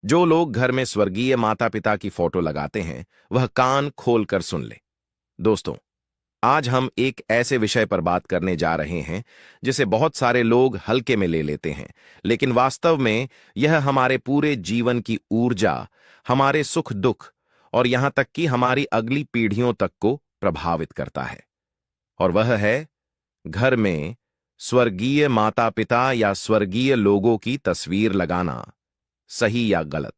जो लोग घर में स्वर्गीय माता पिता की फोटो लगाते हैं वह कान खोलकर सुन ले। दोस्तों, आज हम एक ऐसे विषय पर बात करने जा रहे हैं जिसे बहुत सारे लोग हल्के में ले लेते हैं, लेकिन वास्तव में यह हमारे पूरे जीवन की ऊर्जा, हमारे सुख दुख और यहां तक कि हमारी अगली पीढ़ियों तक को प्रभावित करता है। और वह है घर में स्वर्गीय माता पिता या स्वर्गीय लोगों की तस्वीर लगाना, सही या गलत।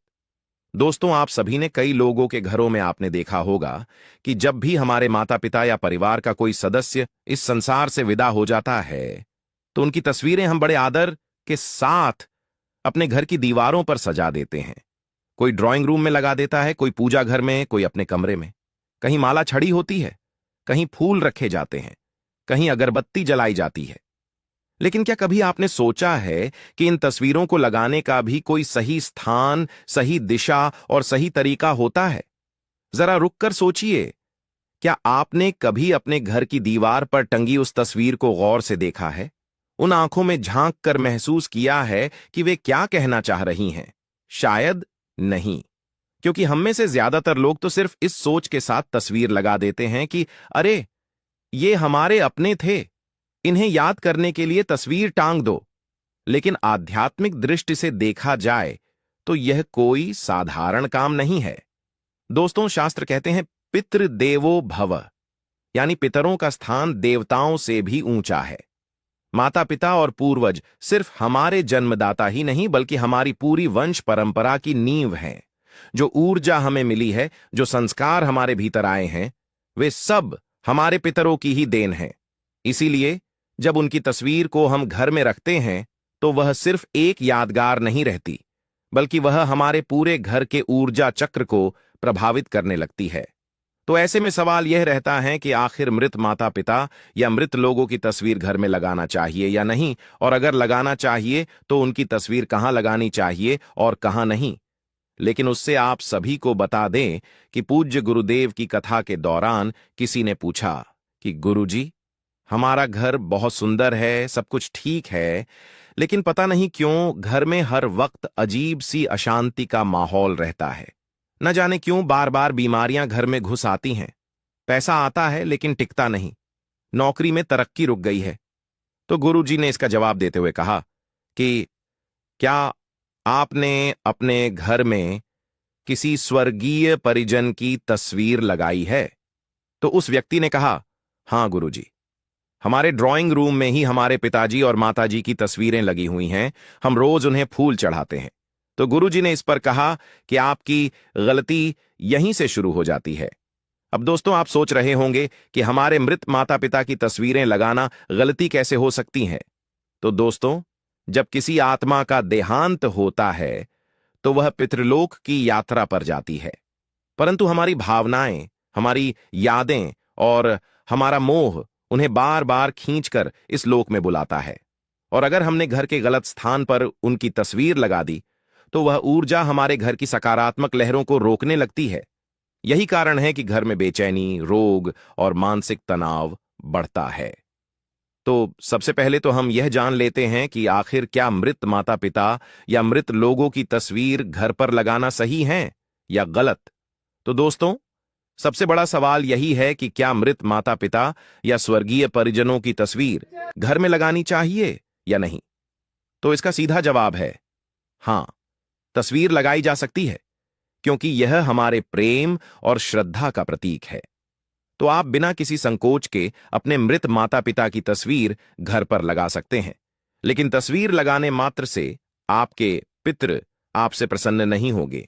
दोस्तों, आप सभी ने कई लोगों के घरों में आपने देखा होगा कि जब भी हमारे माता पिता या परिवार का कोई सदस्य इस संसार से विदा हो जाता है तो उनकी तस्वीरें हम बड़े आदर के साथ अपने घर की दीवारों पर सजा देते हैं। कोई ड्राइंग रूम में लगा देता है, कोई पूजा घर में, कोई अपने कमरे में। कहीं माला छड़ी होती है, कहीं फूल रखे जाते हैं, कहीं अगरबत्ती जलाई जाती है। लेकिन क्या कभी आपने सोचा है कि इन तस्वीरों को लगाने का भी कोई सही स्थान, सही दिशा और सही तरीका होता है? जरा रुककर सोचिए। क्या आपने कभी अपने घर की दीवार पर टंगी उस तस्वीर को गौर से देखा है? उन आंखों में झांक कर महसूस किया है कि वे क्या कहना चाह रही हैं? शायद नहीं, क्योंकि हम में से ज्यादातर लोग तो सिर्फ इस सोच के साथ तस्वीर लगा देते हैं कि अरे, ये हमारे अपने थे, इन्हें याद करने के लिए तस्वीर टांग दो। लेकिन आध्यात्मिक दृष्टि से देखा जाए तो यह कोई साधारण काम नहीं है। दोस्तों, शास्त्र कहते हैं पितृ देवो भव, यानी पितरों का स्थान देवताओं से भी ऊंचा है। माता पिता और पूर्वज सिर्फ हमारे जन्मदाता ही नहीं बल्कि हमारी पूरी वंश परंपरा की नींव हैं। जो ऊर्जा हमें मिली है, जो संस्कार हमारे भीतर आए हैं, वे सब हमारे पितरों की ही देन हैं। इसीलिए जब उनकी तस्वीर को हम घर में रखते हैं तो वह सिर्फ एक यादगार नहीं रहती, बल्कि वह हमारे पूरे घर के ऊर्जा चक्र को प्रभावित करने लगती है। तो ऐसे में सवाल यह रहता है कि आखिर मृत माता पिता या मृत लोगों की तस्वीर घर में लगाना चाहिए या नहीं, और अगर लगाना चाहिए तो उनकी तस्वीर कहां लगानी चाहिए और कहां नहीं। लेकिन उससे आप सभी को बता दें कि पूज्य गुरुदेव की कथा के दौरान किसी ने पूछा कि गुरुजी, हमारा घर बहुत सुंदर है, सब कुछ ठीक है, लेकिन पता नहीं क्यों घर में हर वक्त अजीब सी अशांति का माहौल रहता है। न जाने क्यों बार बार बीमारियां घर में घुस आती हैं। पैसा आता है लेकिन टिकता नहीं, नौकरी में तरक्की रुक गई है। तो गुरुजी ने इसका जवाब देते हुए कहा कि क्या आपने अपने घर में किसी स्वर्गीय परिजन की तस्वीर लगाई है? तो उस व्यक्ति ने कहा, हां गुरुजी, हमारे ड्राइंग रूम में ही हमारे पिताजी और माताजी की तस्वीरें लगी हुई हैं, हम रोज उन्हें फूल चढ़ाते हैं। तो गुरुजी ने इस पर कहा कि आपकी गलती यहीं से शुरू हो जाती है। अब दोस्तों, आप सोच रहे होंगे कि हमारे मृत माता पिता की तस्वीरें लगाना गलती कैसे हो सकती है? तो दोस्तों, जब किसी आत्मा का देहांत होता है तो वह पितृलोक की यात्रा पर जाती है, परंतु हमारी भावनाएं, हमारी यादें और हमारा मोह उन्हें बार बार खींचकर इस लोक में बुलाता है। और अगर हमने घर के गलत स्थान पर उनकी तस्वीर लगा दी तो वह ऊर्जा हमारे घर की सकारात्मक लहरों को रोकने लगती है। यही कारण है कि घर में बेचैनी, रोग और मानसिक तनाव बढ़ता है। तो सबसे पहले तो हम यह जान लेते हैं कि आखिर क्या मृत माता पिता या मृत लोगों की तस्वीर घर पर लगाना सही है या गलत? तो दोस्तों, सबसे बड़ा सवाल यही है कि क्या मृत माता पिता या स्वर्गीय परिजनों की तस्वीर घर में लगानी चाहिए या नहीं? तो इसका सीधा जवाब है हां, तस्वीर लगाई जा सकती है, क्योंकि यह हमारे प्रेम और श्रद्धा का प्रतीक है। तो आप बिना किसी संकोच के अपने मृत माता पिता की तस्वीर घर पर लगा सकते हैं। लेकिन तस्वीर लगाने मात्र से आपके पितृ आपसे प्रसन्न नहीं होंगे।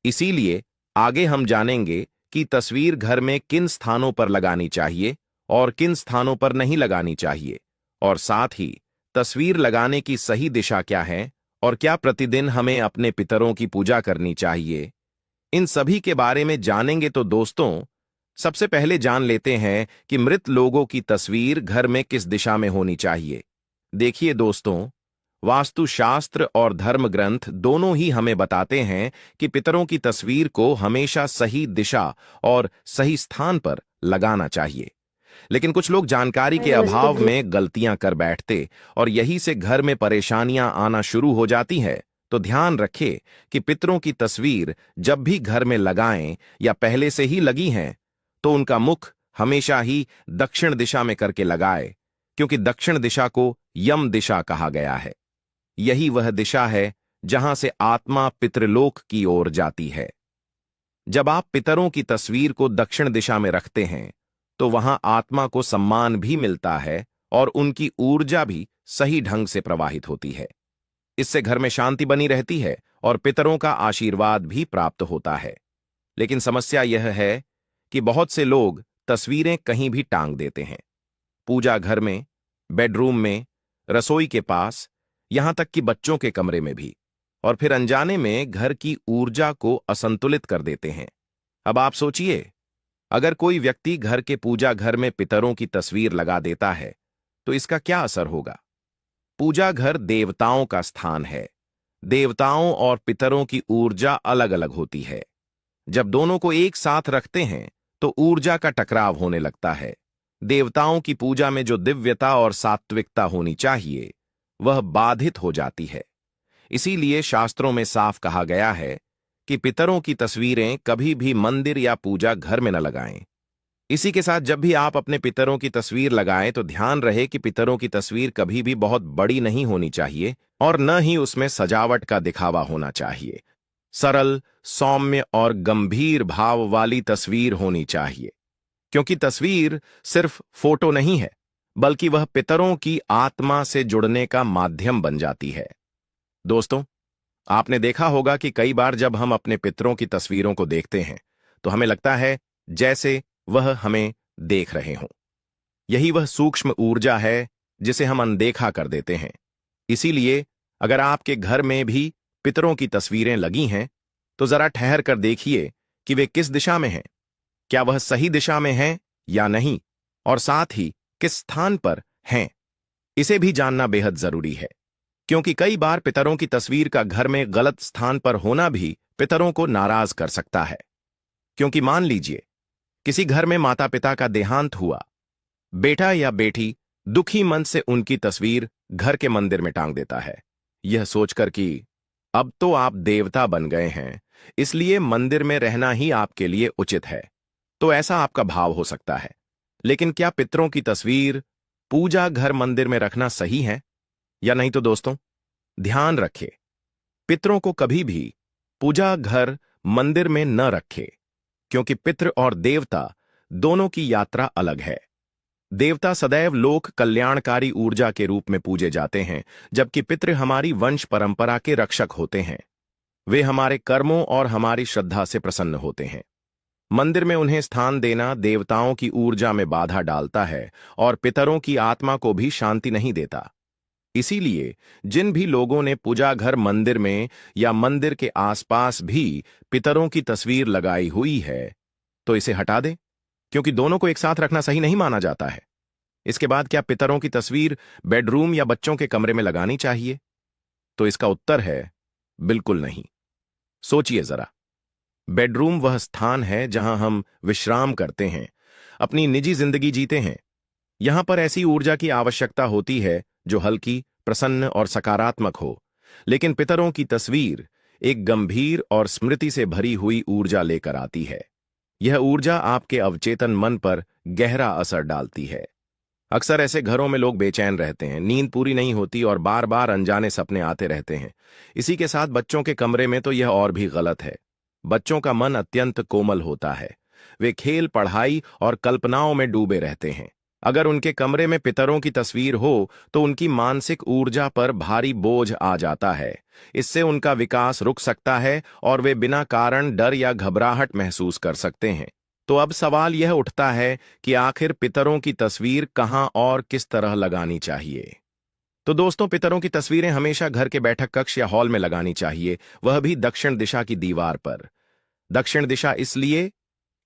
इसीलिए आगे हम जानेंगे कि तस्वीर घर में किन स्थानों पर लगानी चाहिए और किन स्थानों पर नहीं लगानी चाहिए, और साथ ही तस्वीर लगाने की सही दिशा क्या है और क्या प्रतिदिन हमें अपने पितरों की पूजा करनी चाहिए। इन सभी के बारे में जानेंगे। तो दोस्तों, सबसे पहले जान लेते हैं कि मृत लोगों की तस्वीर घर में किस दिशा में होनी चाहिए। देखिए दोस्तों, वास्तुशास्त्र और धर्म ग्रंथ दोनों ही हमें बताते हैं कि पितरों की तस्वीर को हमेशा सही दिशा और सही स्थान पर लगाना चाहिए। लेकिन कुछ लोग जानकारी के अभाव में गलतियां कर बैठते और यही से घर में परेशानियां आना शुरू हो जाती है। तो ध्यान रखें कि पितरों की तस्वीर जब भी घर में लगाएं या पहले से ही लगी हैं, तो उनका मुख हमेशा ही दक्षिण दिशा में करके लगाए, क्योंकि दक्षिण दिशा को यम दिशा कहा गया है। यही वह दिशा है जहां से आत्मा पितृलोक की ओर जाती है। जब आप पितरों की तस्वीर को दक्षिण दिशा में रखते हैं, तो वहां आत्मा को सम्मान भी मिलता है और उनकी ऊर्जा भी सही ढंग से प्रवाहित होती है। इससे घर में शांति बनी रहती है और पितरों का आशीर्वाद भी प्राप्त होता है। लेकिन समस्या यह है कि बहुत से लोग तस्वीरें कहीं भी टांग देते हैं, पूजा घर में, बेडरूम में, रसोई के पास, यहां तक कि बच्चों के कमरे में भी, और फिर अनजाने में घर की ऊर्जा को असंतुलित कर देते हैं। अब आप सोचिए, अगर कोई व्यक्ति घर के पूजा घर में पितरों की तस्वीर लगा देता है, तो इसका क्या असर होगा? पूजा घर देवताओं का स्थान है। देवताओं और पितरों की ऊर्जा अलग अलग होती है। जब दोनों को एक साथ रखते हैं, तो ऊर्जा का टकराव होने लगता है। देवताओं की पूजा में जो दिव्यता और सात्विकता होनी चाहिए, वह बाधित हो जाती है। इसीलिए शास्त्रों में साफ कहा गया है कि पितरों की तस्वीरें कभी भी मंदिर या पूजा घर में न लगाएं। इसी के साथ जब भी आप अपने पितरों की तस्वीर लगाएं, तो ध्यान रहे कि पितरों की तस्वीर कभी भी बहुत बड़ी नहीं होनी चाहिए और न ही उसमें सजावट का दिखावा होना चाहिए। सरल, सौम्य और गंभीर भाव वाली तस्वीर होनी चाहिए, क्योंकि तस्वीर सिर्फ फोटो नहीं है, बल्कि वह पितरों की आत्मा से जुड़ने का माध्यम बन जाती है। दोस्तों, आपने देखा होगा कि कई बार जब हम अपने पितरों की तस्वीरों को देखते हैं, तो हमें लगता है जैसे वह हमें देख रहे हों। यही वह सूक्ष्म ऊर्जा है जिसे हम अनदेखा कर देते हैं। इसीलिए अगर आपके घर में भी पितरों की तस्वीरें लगी हैं, तो जरा ठहर कर देखिए कि वे किस दिशा में हैं। क्या वह सही दिशा में हैं या नहीं, और साथ ही किस स्थान पर हैं, इसे भी जानना बेहद जरूरी है। क्योंकि कई बार पितरों की तस्वीर का घर में गलत स्थान पर होना भी पितरों को नाराज कर सकता है। क्योंकि मान लीजिए किसी घर में माता पिता का देहांत हुआ, बेटा या बेटी दुखी मन से उनकी तस्वीर घर के मंदिर में टांग देता है, यह सोचकर कि अब तो आप देवता बन गए हैं, इसलिए मंदिर में रहना ही आपके लिए उचित है। तो ऐसा आपका भाव हो सकता है। लेकिन क्या पितरों की तस्वीर पूजा घर मंदिर में रखना सही है या नहीं? तो दोस्तों, ध्यान रखें, पितरों को कभी भी पूजा घर मंदिर में न रखें, क्योंकि पितृ और देवता दोनों की यात्रा अलग है। देवता सदैव लोक कल्याणकारी ऊर्जा के रूप में पूजे जाते हैं, जबकि पितृ हमारी वंश परंपरा के रक्षक होते हैं। वे हमारे कर्मों और हमारी श्रद्धा से प्रसन्न होते हैं। मंदिर में उन्हें स्थान देना देवताओं की ऊर्जा में बाधा डालता है और पितरों की आत्मा को भी शांति नहीं देता। इसीलिए जिन भी लोगों ने पूजा घर मंदिर में या मंदिर के आसपास भी पितरों की तस्वीर लगाई हुई है, तो इसे हटा दें, क्योंकि दोनों को एक साथ रखना सही नहीं माना जाता है। इसके बाद क्या पितरों की तस्वीर बेडरूम या बच्चों के कमरे में लगानी चाहिए? तो इसका उत्तर है बिल्कुल नहीं। सोचिए जरा, बेडरूम वह स्थान है जहां हम विश्राम करते हैं, अपनी निजी जिंदगी जीते हैं। यहां पर ऐसी ऊर्जा की आवश्यकता होती है जो हल्की, प्रसन्न और सकारात्मक हो। लेकिन पितरों की तस्वीर एक गंभीर और स्मृति से भरी हुई ऊर्जा लेकर आती है। यह ऊर्जा आपके अवचेतन मन पर गहरा असर डालती है। अक्सर ऐसे घरों में लोग बेचैन रहते हैं, नींद पूरी नहीं होती और बार बार अनजाने सपने आते रहते हैं। इसी के साथ बच्चों के कमरे में तो यह और भी गलत है। बच्चों का मन अत्यंत कोमल होता है। वे खेल, पढ़ाई और कल्पनाओं में डूबे रहते हैं। अगर उनके कमरे में पितरों की तस्वीर हो, तो उनकी मानसिक ऊर्जा पर भारी बोझ आ जाता है। इससे उनका विकास रुक सकता है और वे बिना कारण डर या घबराहट महसूस कर सकते हैं। तो अब सवाल यह उठता है कि आखिर पितरों की तस्वीर कहां और किस तरह लगानी चाहिए? तो दोस्तों, पितरों की तस्वीरें हमेशा घर के बैठक कक्ष या हॉल में लगानी चाहिए, वह भी दक्षिण दिशा की दीवार पर। दक्षिण दिशा इसलिए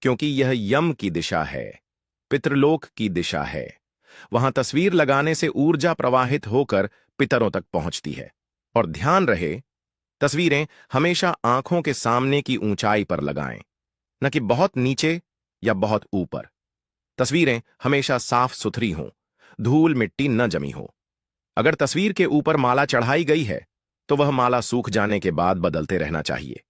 क्योंकि यह यम की दिशा है, पितृलोक की दिशा है। वहां तस्वीर लगाने से ऊर्जा प्रवाहित होकर पितरों तक पहुंचती है। और ध्यान रहे, तस्वीरें हमेशा आंखों के सामने की ऊंचाई पर लगाएं, न कि बहुत नीचे या बहुत ऊपर। तस्वीरें हमेशा साफ सुथरी हों, धूल मिट्टी न जमी हो। अगर तस्वीर के ऊपर माला चढ़ाई गई है, तो वह माला सूख जाने के बाद बदलते रहना चाहिए।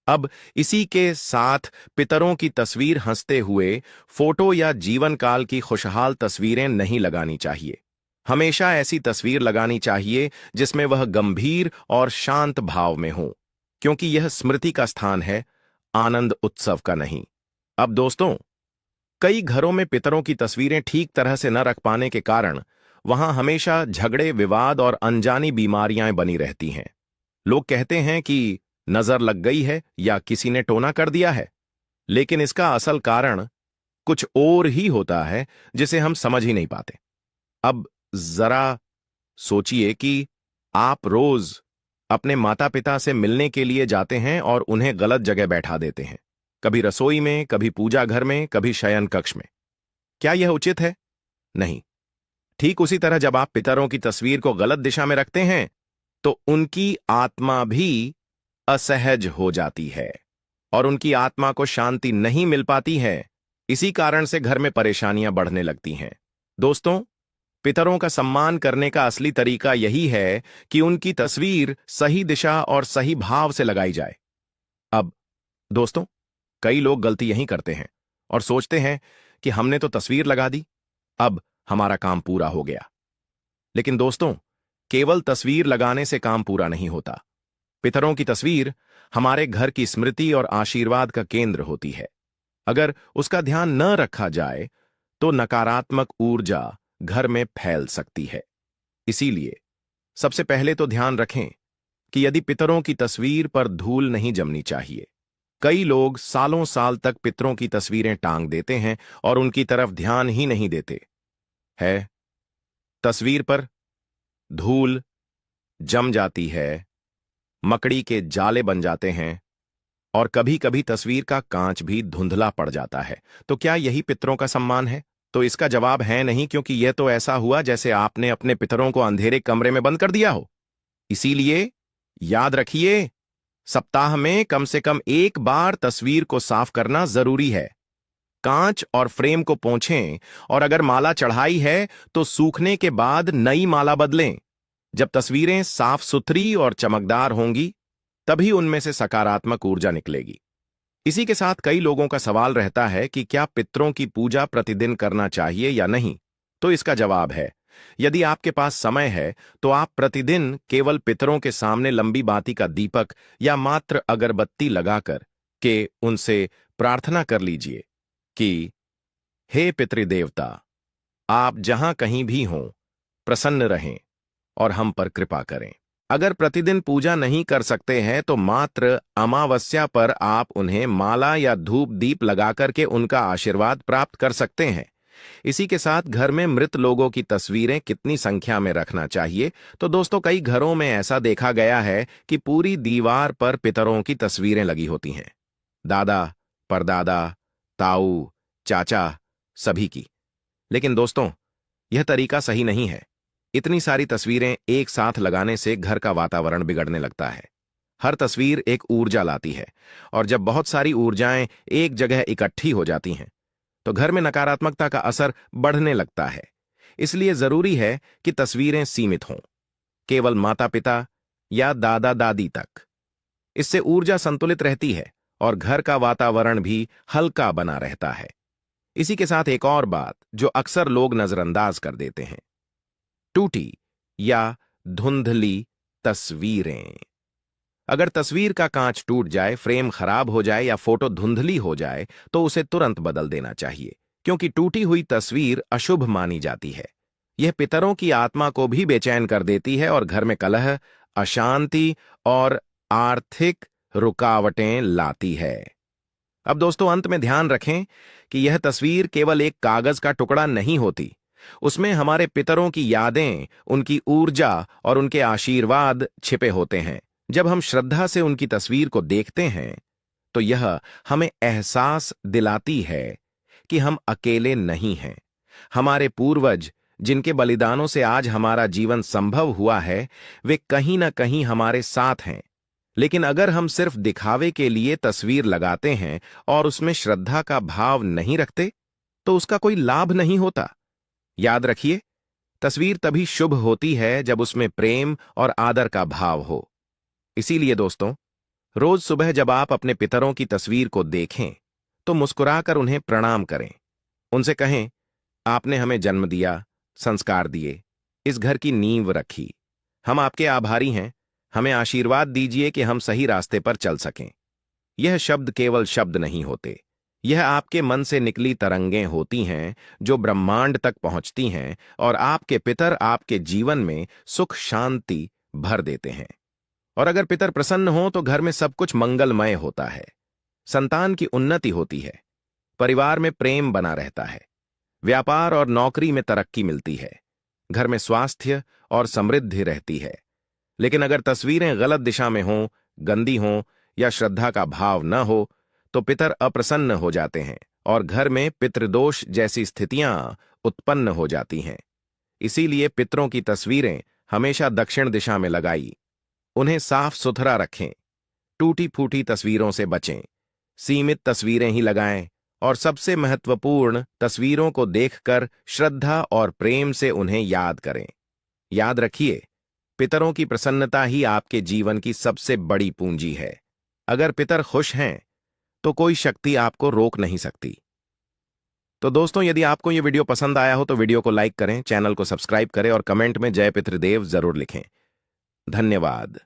अब इसी के साथ पितरों की तस्वीर हंसते हुए फोटो या जीवन काल की खुशहाल तस्वीरें नहीं लगानी चाहिए। हमेशा ऐसी तस्वीर लगानी चाहिए जिसमें वह गंभीर और शांत भाव में हो, क्योंकि यह स्मृति का स्थान है, आनंद उत्सव का नहीं। अब दोस्तों, कई घरों में पितरों की तस्वीरें ठीक तरह से न रख पाने के कारण वहां हमेशा झगड़े, विवाद और अनजानी बीमारियां बनी रहती हैं। लोग कहते हैं कि नजर लग गई है या किसी ने टोना कर दिया है, लेकिन इसका असल कारण कुछ और ही होता है जिसे हम समझ ही नहीं पाते। अब जरा सोचिए कि आप रोज अपने माता पिता से मिलने के लिए जाते हैं और उन्हें गलत जगह बैठा देते हैं, कभी रसोई में, कभी पूजा घर में, कभी शयन कक्ष में। क्या यह उचित है? नहीं। ठीक उसी तरह जब आप पितरों की तस्वीर को गलत दिशा में रखते हैं तो उनकी आत्मा भी असहज हो जाती है और उनकी आत्मा को शांति नहीं मिल पाती है। इसी कारण से घर में परेशानियां बढ़ने लगती हैं। दोस्तों, पितरों का सम्मान करने का असली तरीका यही है कि उनकी तस्वीर सही दिशा और सही भाव से लगाई जाए। अब दोस्तों, कई लोग गलती यही करते हैं और सोचते हैं कि हमने तो तस्वीर लगा दी, अब हमारा काम पूरा हो गया। लेकिन दोस्तों, केवल तस्वीर लगाने से काम पूरा नहीं होता। पितरों की तस्वीर हमारे घर की स्मृति और आशीर्वाद का केंद्र होती है। अगर उसका ध्यान न रखा जाए तो नकारात्मक ऊर्जा घर में फैल सकती है। इसीलिए सबसे पहले तो ध्यान रखें कि यदि पितरों की तस्वीर पर धूल नहीं जमनी चाहिए। कई लोग सालों साल तक पितरों की तस्वीरें टांग देते हैं और उनकी तरफ ध्यान ही नहीं देते है। तस्वीर पर धूल जम जाती है, मकड़ी के जाले बन जाते हैं और कभी कभी तस्वीर का कांच भी धुंधला पड़ जाता है। तो क्या यही पितरों का सम्मान है? तो इसका जवाब है नहीं, क्योंकि यह तो ऐसा हुआ जैसे आपने अपने पितरों को अंधेरे कमरे में बंद कर दिया हो। इसीलिए याद रखिए, सप्ताह में कम से कम एक बार तस्वीर को साफ करना जरूरी है। कांच और फ्रेम को पोंछें और अगर माला चढ़ाई है तो सूखने के बाद नई माला बदलें। जब तस्वीरें साफ सुथरी और चमकदार होंगी तभी उनमें से सकारात्मक ऊर्जा निकलेगी। इसी के साथ कई लोगों का सवाल रहता है कि क्या पितरों की पूजा प्रतिदिन करना चाहिए या नहीं? तो इसका जवाब है, यदि आपके पास समय है तो आप प्रतिदिन केवल पितरों के सामने लंबी बाती का दीपक या मात्र अगरबत्ती लगाकर के उनसे प्रार्थना कर लीजिए कि हे पितृदेवता, आप जहां कहीं भी हों, प्रसन्न रहें और हम पर कृपा करें। अगर प्रतिदिन पूजा नहीं कर सकते हैं तो मात्र अमावस्या पर आप उन्हें माला या धूप दीप लगाकर के उनका आशीर्वाद प्राप्त कर सकते हैं। इसी के साथ घर में मृत लोगों की तस्वीरें कितनी संख्या में रखना चाहिए? तो दोस्तों, कई घरों में ऐसा देखा गया है कि पूरी दीवार पर पितरों की तस्वीरें लगी होती हैं। दादा, परदादा, ताऊ, चाचा, सभी की। लेकिन दोस्तों, यह तरीका सही नहीं है। इतनी सारी तस्वीरें एक साथ लगाने से घर का वातावरण बिगड़ने लगता है। हर तस्वीर एक ऊर्जा लाती है और जब बहुत सारी ऊर्जाएं एक जगह इकट्ठी हो जाती हैं तो घर में नकारात्मकता का असर बढ़ने लगता है। इसलिए जरूरी है कि तस्वीरें सीमित हों, केवल माता पिता या दादा दादी तक। इससे ऊर्जा संतुलित रहती है और घर का वातावरण भी हल्का बना रहता है। इसी के साथ एक और बात जो अक्सर लोग नजरअंदाज कर देते हैं, टूटी या धुंधली तस्वीरें। अगर तस्वीर का कांच टूट जाए, फ्रेम खराब हो जाए या फोटो धुंधली हो जाए तो उसे तुरंत बदल देना चाहिए, क्योंकि टूटी हुई तस्वीर अशुभ मानी जाती है। यह पितरों की आत्मा को भी बेचैन कर देती है और घर में कलह, अशांति और आर्थिक रुकावटें लाती है। अब दोस्तों, अंत में ध्यान रखें कि यह तस्वीर केवल एक कागज का टुकड़ा नहीं होती। उसमें हमारे पितरों की यादें, उनकी ऊर्जा और उनके आशीर्वाद छिपे होते हैं। जब हम श्रद्धा से उनकी तस्वीर को देखते हैं तो यह हमें एहसास दिलाती है कि हम अकेले नहीं हैं। हमारे पूर्वज, जिनके बलिदानों से आज हमारा जीवन संभव हुआ है, वे कहीं ना कहीं हमारे साथ हैं। लेकिन अगर हम सिर्फ दिखावे के लिए तस्वीर लगाते हैं और उसमें श्रद्धा का भाव नहीं रखते तो उसका कोई लाभ नहीं होता। याद रखिए, तस्वीर तभी शुभ होती है जब उसमें प्रेम और आदर का भाव हो। इसीलिए दोस्तों, रोज सुबह जब आप अपने पितरों की तस्वीर को देखें तो मुस्कुराकर उन्हें प्रणाम करें। उनसे कहें, आपने हमें जन्म दिया, संस्कार दिए, इस घर की नींव रखी। हम आपके आभारी हैं। हमें आशीर्वाद दीजिए कि हम सही रास्ते पर चल सकें। यह शब्द केवल शब्द नहीं होते। यह आपके मन से निकली तरंगें होती हैं जो ब्रह्मांड तक पहुंचती हैं और आपके पितर आपके जीवन में सुख शांति भर देते हैं। और अगर पितर प्रसन्न हो तो घर में सब कुछ मंगलमय होता है। संतान की उन्नति होती है, परिवार में प्रेम बना रहता है, व्यापार और नौकरी में तरक्की मिलती है, घर में स्वास्थ्य और समृद्धि रहती है। लेकिन अगर तस्वीरें गलत दिशा में हों, गंदी हों या श्रद्धा का भाव न हो तो पितर अप्रसन्न हो जाते हैं और घर में पितृदोष जैसी स्थितियां उत्पन्न हो जाती हैं। इसीलिए पितरों की तस्वीरें हमेशा दक्षिण दिशा में लगाई। उन्हें साफ सुथरा रखें, टूटी फूटी तस्वीरों से बचें, सीमित तस्वीरें ही लगाएं और सबसे महत्वपूर्ण, तस्वीरों को देखकर श्रद्धा और प्रेम से उन्हें याद करें। याद रखिए, पितरों की प्रसन्नता ही आपके जीवन की सबसे बड़ी पूंजी है। अगर पितर खुश हैं तो कोई शक्ति आपको रोक नहीं सकती। तो दोस्तों, यदि आपको यह वीडियो पसंद आया हो तो वीडियो को लाइक करें, चैनल को सब्सक्राइब करें और कमेंट में जय पितृदेव जरूर लिखें। धन्यवाद।